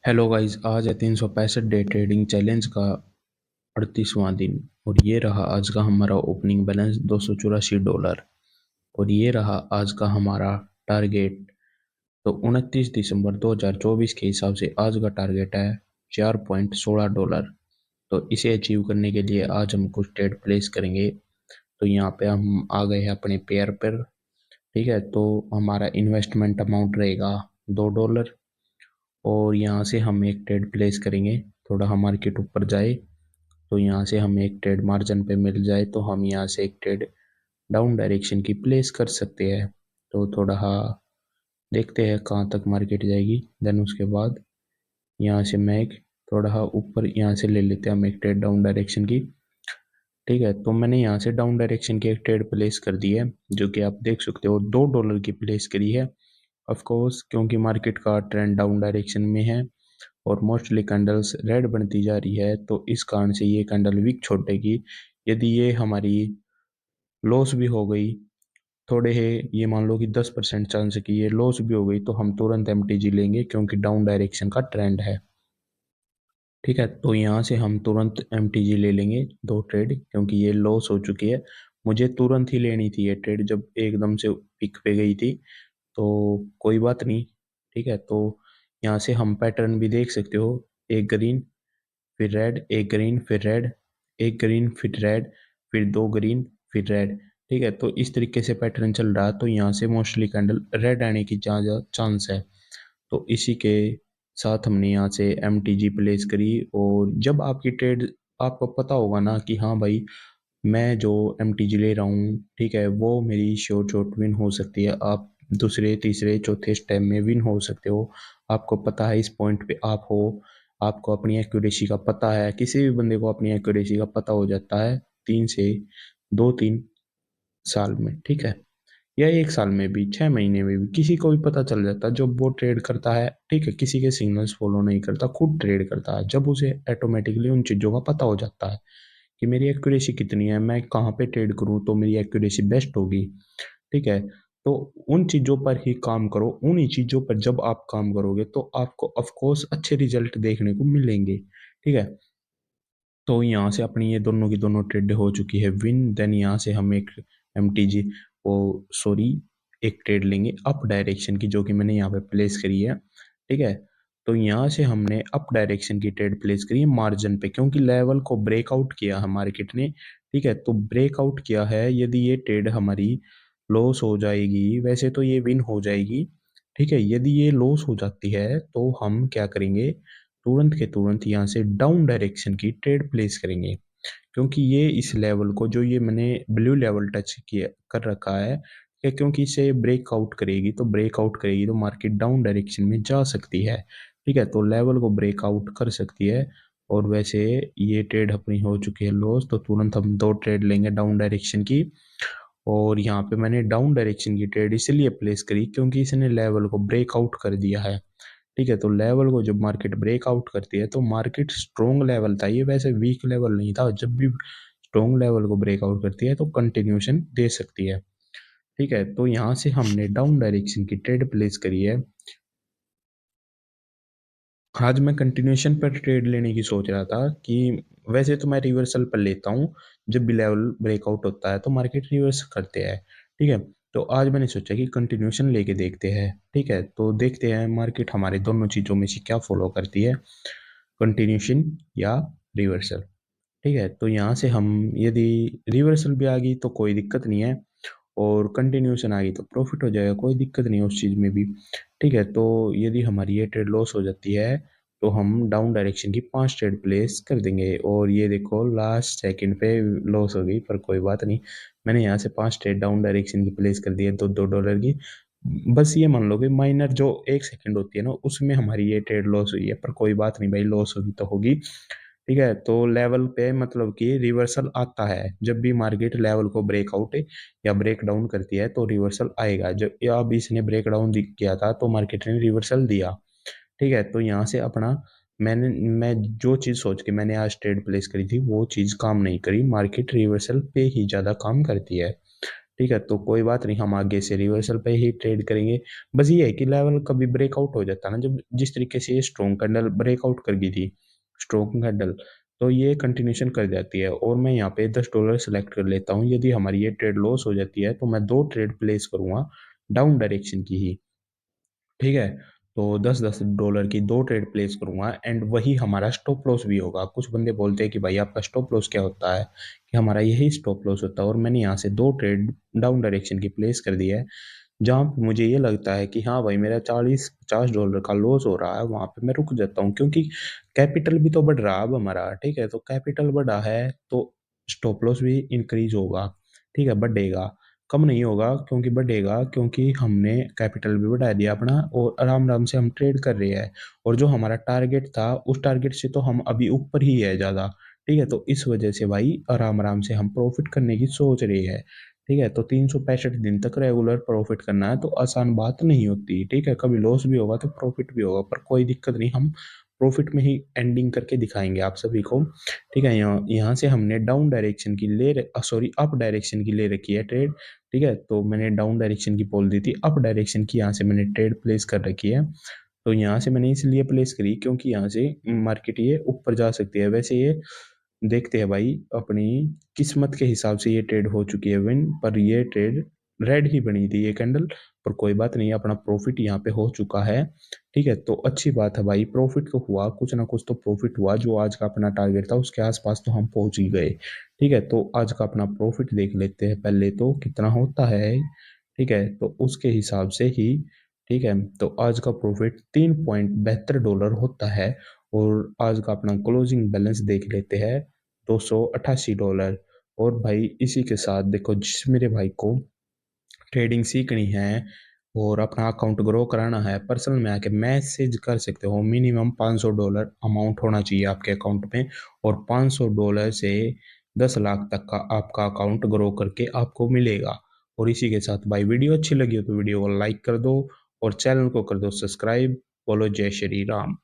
Hello guys, आज है 365 day trading challenge का 38वां दिन। और ये रहा आज का हमारा ओपनिंग बैलेंस $284। और ये रहा आज का हमारा टारगेट। तो 29 दिसंबर 2024 के हिसाब से आज का टारगेट है $4.16। तो इसे अचीव करने के लिए आज हम कुछ ट्रेड प्लेस करेंगे। तो यहाँ पे हम आ गए हैं अपने पेयर पर। ठीक है, तो हमारा इन्वेस्टमेंट अमाउंट रहेगा $2। और यहाँ से हम एक ट्रेड प्लेस करेंगे। थोड़ा हम मार्केट ऊपर जाए तो यहाँ से हमें एक ट्रेड मार्जिन पे मिल जाए तो हम यहाँ से एक ट्रेड डाउन डायरेक्शन की प्लेस कर सकते हैं। तो थोड़ा हाँ देखते हैं कहाँ तक मार्केट जाएगी। देन उसके बाद यहाँ से मैं एक थोड़ा हाँ ऊपर यहाँ से ले लेते हैं हम एक ट्रेड डाउन डायरेक्शन की। ठीक है, तो मैंने यहाँ से डाउन डायरेक्शन की एक ट्रेड प्लेस कर दी है, जो कि आप देख सकते हो $2 की प्लेस करी है। ऑफ कोर्स क्योंकि मार्केट का ट्रेंड डाउन डायरेक्शन में है और मोस्टली कैंडल्स रेड बनती जा रही है, तो इस कारण से ये कैंडल वीक छोड़ेगी। यदि ये हमारी लॉस भी हो गई, थोड़े है ये मान लो कि 10% चांस है कि ये लॉस भी हो गई, तो हम तुरंत एमटीजी लेंगे क्योंकि डाउन डायरेक्शन का ट्रेंड है। ठीक है, तो यहाँ से हम तुरंत एमटीजी ले लेंगे 2 ट्रेड, क्योंकि ये लॉस हो चुकी है। मुझे तुरंत ही लेनी थी ये ट्रेड जब एकदम से पिक पे गई थी, तो कोई बात नहीं। ठीक है, तो यहाँ से हम पैटर्न भी देख सकते हो। एक ग्रीन, फिर रेड, एक ग्रीन, फिर रेड, एक ग्रीन, फिर रेड, फिर 2 ग्रीन, फिर रेड। ठीक है, तो इस तरीके से पैटर्न चल रहा है, तो यहाँ से मोस्टली कैंडल रेड आने की ज़्यादा चांस है। तो इसी के साथ हमने यहाँ से एम टी जी प्लेस करी। और जब आपकी ट्रेड, आपको पता होगा ना कि हाँ भाई मैं जो एम टी जी ले रहा हूँ, ठीक है, वो मेरी शॉर्ट शॉर्ट विन हो सकती है। आप दूसरे तीसरे चौथे स्टेप में विन हो सकते हो। आपको पता है इस पॉइंट पे आप हो, आपको अपनी एक्यूरेसी का पता है। किसी भी बंदे को अपनी एक्यूरेसी का पता हो जाता है 3 से 2-3 साल में। ठीक है, या 1 साल में भी, 6 महीने में भी किसी को भी पता चल जाता है। जब वो ट्रेड करता है, ठीक है, किसी के सिग्नल्स फॉलो नहीं करता, खुद ट्रेड करता है, जब उसे ऑटोमेटिकली उन चीज़ों का पता हो जाता है कि मेरी एक्यूरेसी कितनी है, मैं कहाँ पे ट्रेड करूँ तो मेरी एक्यूरेसी बेस्ट होगी। ठीक है, तो उन चीज़ों पर ही काम करो। उन्हीं चीज़ों पर जब आप काम करोगे तो आपको ऑफ कोर्स अच्छे रिजल्ट देखने को मिलेंगे। ठीक है, तो यहाँ से अपनी ये दोनों की दोनों ट्रेड हो चुकी है विन। देन यहाँ से हम एक एम टी जी ओ सॉरी एक ट्रेड लेंगे अप डायरेक्शन की, जो कि मैंने यहाँ पे प्लेस करी है। ठीक है, तो यहाँ से हमने अप डायरेक्शन की ट्रेड प्लेस करी है मार्जिन पे, क्योंकि लेवल को ब्रेकआउट किया है मार्केट ने। ठीक है, तो ब्रेकआउट किया है, यदि ये ट्रेड हमारी लॉस हो जाएगी, वैसे तो ये विन हो जाएगी। ठीक है, यदि ये लॉस हो जाती है तो हम क्या करेंगे, तुरंत के तुरंत यहाँ से डाउन डायरेक्शन की ट्रेड प्लेस करेंगे। क्योंकि ये इस लेवल को, जो ये मैंने ब्लू लेवल टच किया कर रखा है, क्योंकि इसे ब्रेकआउट करेगी, तो ब्रेकआउट करेगी तो मार्केट डाउन डायरेक्शन में जा सकती है। ठीक है, तो लेवल को ब्रेकआउट कर सकती है। और वैसे ये ट्रेड अपनी हो चुकी है लॉस, तो तुरंत हम 2 ट्रेड लेंगे डाउन डायरेक्शन की। और यहाँ पे मैंने डाउन डायरेक्शन की ट्रेड इसलिए प्लेस करी क्योंकि इसने लेवल को ब्रेकआउट कर दिया है। ठीक है, तो लेवल को जब मार्केट ब्रेकआउट करती है तो मार्केट स्ट्रॉन्ग लेवल था ये, वैसे वीक लेवल नहीं था। जब भी स्ट्रॉन्ग लेवल को ब्रेकआउट करती है तो कंटिन्यूशन दे सकती है। ठीक है, तो यहाँ से हमने डाउन डायरेक्शन की ट्रेड प्लेस करी है। आज मैं कंटिन्यूशन पर ट्रेड लेने की सोच रहा था कि वैसे तो मैं रिवर्सल पर लेता हूँ। जब भी लेवल ब्रेकआउट होता है तो मार्केट रिवर्स करते हैं। ठीक है, तो आज मैंने सोचा कि कंटिन्यूशन लेके देखते हैं। ठीक है, तो देखते हैं मार्केट हमारे दोनों चीज़ों में से क्या फॉलो करती है, कंटिन्यूशन या रिवर्सल। ठीक है, तो यहाँ से हम, यदि रिवर्सल भी आ गई तो कोई दिक्कत नहीं है, और कंटिन्यूशन आ गई तो प्रॉफिट हो जाएगा, कोई दिक्कत नहीं है उस चीज़ में भी। ठीक है, तो यदि हमारी ये ट्रेड लॉस हो जाती है तो हम डाउन डायरेक्शन की 5 ट्रेड प्लेस कर देंगे। और ये देखो लास्ट सेकंड पे लॉस हो गई, पर कोई बात नहीं। मैंने यहाँ से 5 ट्रेड डाउन डायरेक्शन की प्लेस कर दी है, तो $2 की। बस ये मान लो कि माइनर जो 1 सेकंड होती है ना, उसमें हमारी ये ट्रेड लॉस हुई है, पर कोई बात नहीं भाई, लॉस होगी तो होगी। ठीक है, तो लेवल पे मतलब कि रिवर्सल आता है जब भी मार्केट लेवल को ब्रेकआउट या ब्रेक डाउन करती है, तो रिवर्सल आएगा। जब या अब इसने ब्रेक डाउन किया था तो मार्केट ने रिवर्सल दिया। ठीक है, तो यहाँ से अपना, मैं जो चीज़ सोच के मैंने आज ट्रेड प्लेस करी थी वो चीज़ काम नहीं करी, मार्केट रिवर्सल पे ही ज़्यादा काम करती है। ठीक है, तो कोई बात नहीं, हम आगे से रिवर्सल पे ही ट्रेड करेंगे। बस ये है कि लेवल कभी ब्रेकआउट हो जाता है ना, जब जिस तरीके से ये स्ट्रॉन्ग कैंडल ब्रेकआउट कर गई थी, स्ट्रॉन्ग कैंडल, तो ये कंटिन्यूशन कर जाती है और मैं यहाँ पे $10 सेलेक्ट कर लेता हूँ। यदि हमारी ये ट्रेड लॉस हो जाती है तो मैं 2 ट्रेड प्लेस करूंगा डाउन डायरेक्शन की ही। ठीक है, तो $10-10 की 2 ट्रेड प्लेस करूंगा एंड वही हमारा स्टॉप लॉस भी होगा। कुछ बंदे बोलते हैं कि भाई आपका स्टॉप लॉस क्या होता है, कि हमारा यही स्टॉप लॉस होता है, और मैंने यहाँ से 2 ट्रेड डाउन डायरेक्शन की प्लेस कर दी है। जहाँ पे मुझे ये लगता है कि हाँ भाई मेरा $40-50 का लॉस हो रहा है, वहां पे मैं रुक जाता हूँ, क्योंकि कैपिटल भी तो बढ़ रहा है अब हमारा। ठीक है, तो कैपिटल बढ़ा है तो स्टॉप लॉस भी इंक्रीज होगा। ठीक है, बढ़ेगा, कम नहीं होगा, क्योंकि बढ़ेगा, क्योंकि हमने कैपिटल भी बढ़ा दिया अपना और आराम आराम से हम ट्रेड कर रहे हैं। और जो हमारा टारगेट था उस टारगेट से तो हम अभी ऊपर ही है ज़्यादा। ठीक है, तो इस वजह से भाई आराम आराम से हम प्रॉफिट करने की सोच रहे हैं। ठीक है, तो 365 दिन तक रेगुलर प्रॉफिट करना है तो आसान बात नहीं होती। ठीक है, कभी लॉस भी होगा तो प्रॉफिट भी होगा, पर कोई दिक्कत नहीं, हम प्रॉफिट में ही एंडिंग करके दिखाएंगे आप सभी को। ठीक है, यहाँ यहाँ से हमने डाउन डायरेक्शन की सॉरी अप डायरेक्शन की ले रखी है ट्रेड। ठीक है, तो मैंने डाउन डायरेक्शन की बोल दी थी, अप डायरेक्शन की यहाँ से मैंने ट्रेड प्लेस कर रखी है। तो यहाँ से मैंने इसलिए प्लेस करी क्योंकि यहाँ से मार्केट ये ऊपर जा सकती है। वैसे ये देखते हैं भाई, अपनी किस्मत के हिसाब से ये ट्रेड हो चुकी है विन, पर ये ट्रेड रेड ही बनी थी ये कैंडल। पर कोई बात नहीं, अपना प्रॉफिट यहाँ पे हो चुका है। ठीक है, तो अच्छी बात है भाई, प्रॉफिट तो हुआ, कुछ ना कुछ तो प्रॉफिट हुआ। जो आज का अपना टारगेट था उसके आसपास तो हम पहुंच ही गए। ठीक है, तो आज का अपना प्रॉफिट देख लेते हैं पहले तो कितना होता है। ठीक है, तो उसके हिसाब से ही, ठीक है, तो आज का प्रॉफिट $3.72 होता है। और आज का अपना क्लोजिंग बैलेंस देख लेते हैं, $288। और भाई इसी के साथ देखो, जिस मेरे भाई को ट्रेडिंग सीखनी है और अपना अकाउंट ग्रो कराना है, पर्सनल में आके मैसेज कर सकते हो। मिनिमम $500 अमाउंट होना चाहिए आपके अकाउंट में, और $500 से 10 लाख तक का आपका अकाउंट ग्रो करके आपको मिलेगा। और इसी के साथ भाई, वीडियो अच्छी लगी हो तो वीडियो को लाइक कर दो और चैनल को कर दो सब्सक्राइब। बोलो जय श्री राम।